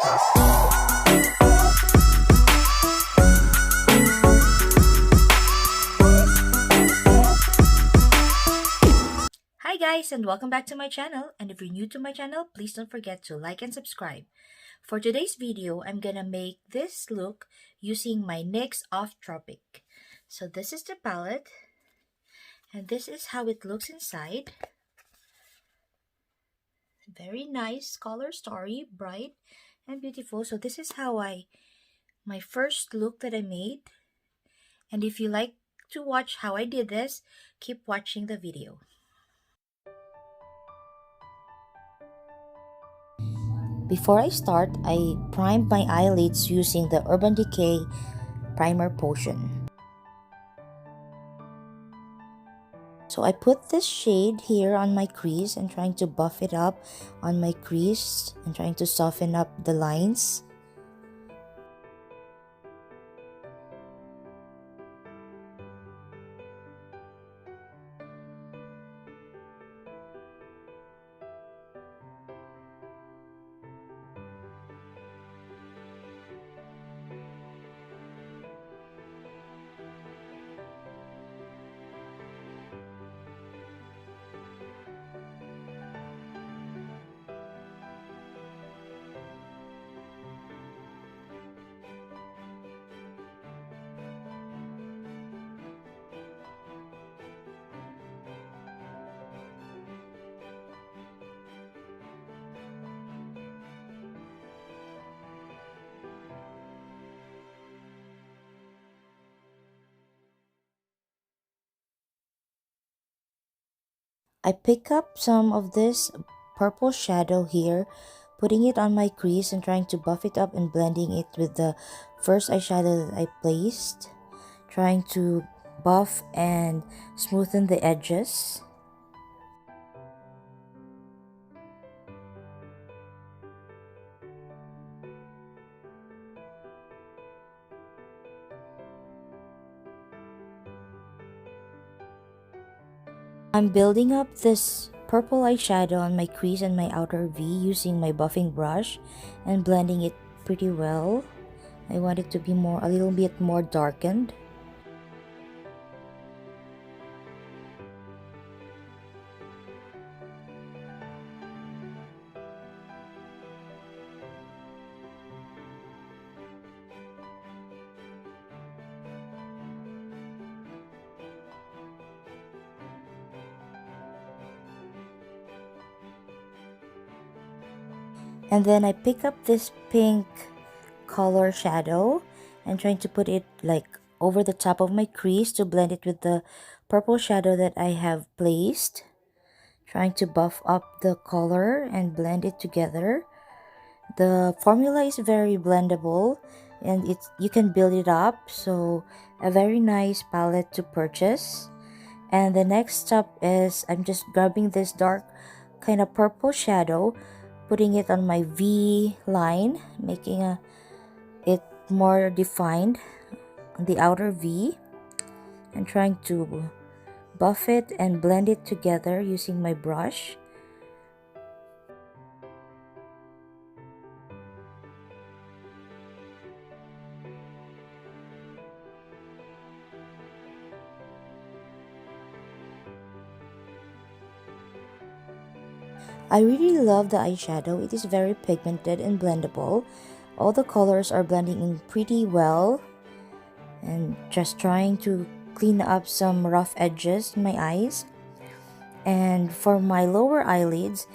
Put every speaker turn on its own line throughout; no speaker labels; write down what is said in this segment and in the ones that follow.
Hi guys and welcome back to my channel, and if you're new to my channel, please don't forget to like and subscribe. For today's video, I'm gonna make this look using my NYX Off Tropic. So this is the palette and this is how it looks inside. Very nice color story, bright and beautiful. So this is how my first look that I made. And if you like to watch how I did this, keep watching the video. Before I start, I primed my eyelids using the Urban Decay Primer Potion. So I put this shade here on my crease and trying to buff it up on my crease and trying to soften up the lines. I pick up some of this purple shadow here, putting it on my crease and trying to buff it up and blending it with the first eyeshadow that I placed, trying to buff and smoothen the edges. I'm building up this purple eyeshadow on my crease and my outer V using my buffing brush and blending it pretty well. I want it to be a little bit more darkened. And then I pick up this pink color shadow and trying to put it like over the top of my crease to blend it with the purple shadow that I have placed. Trying to buff up the color and blend it together. The formula is very blendable and you can build it up, so a very nice palette to purchase. And the next step is I'm just grabbing this dark kind of purple shadow, putting it on my V line, making it more defined on the outer V, and trying to buff it and blend it together using my brush. I really love the eyeshadow. It is very pigmented and blendable. All the colors are blending in pretty well, and just trying to clean up some rough edges in my eyes. And for my lower eyelids,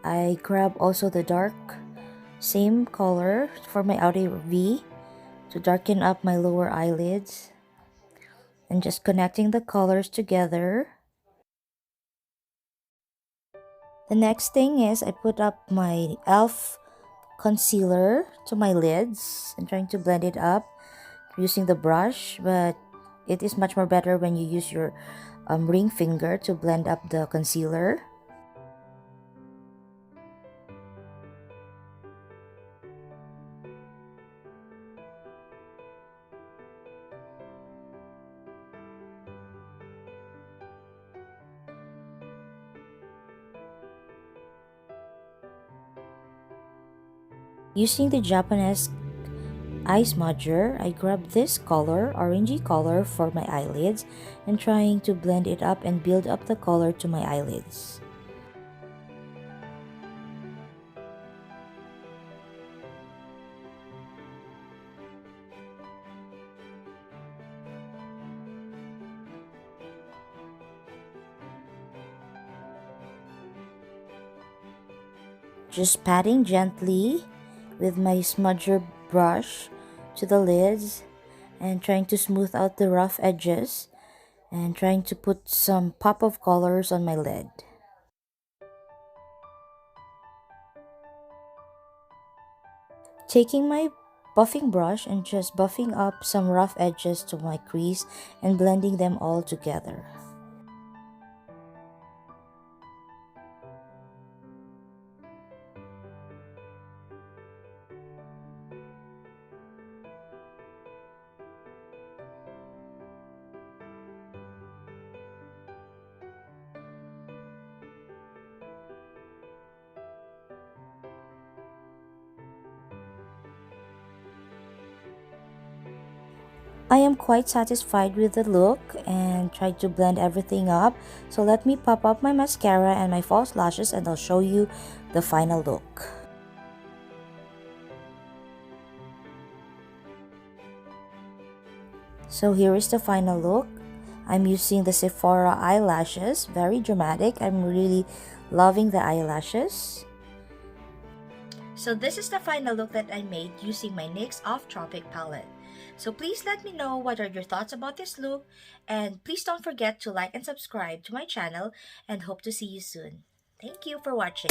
I grab also the dark same color for my outer V to darken up my lower eyelids, and just connecting the colors together. The next thing is I put up my e.l.f. concealer to my lids and trying to blend it up using the brush, but it is much more better when you use your ring finger to blend up the concealer. Using the Japanese eye smudger, I grabbed this color, orangey color, for my eyelids and trying to blend it up and build up the color to my eyelids. Just patting gently with my smudger brush to the lids and trying to smooth out the rough edges and trying to put some pop of colors on my lid. Taking my buffing brush and just buffing up some rough edges to my crease and blending them all together. I am quite satisfied with the look and tried to blend everything up. So let me pop up my mascara and my false lashes and I'll show you the final look. So here is the final look. I'm using the Sephora eyelashes, very dramatic. I'm really loving the eyelashes. So this is the final look that I made using my NYX Off Tropic Palette. So please let me know what are your thoughts about this look, and please don't forget to like and subscribe to my channel, and hope to see you soon. Thank you for watching.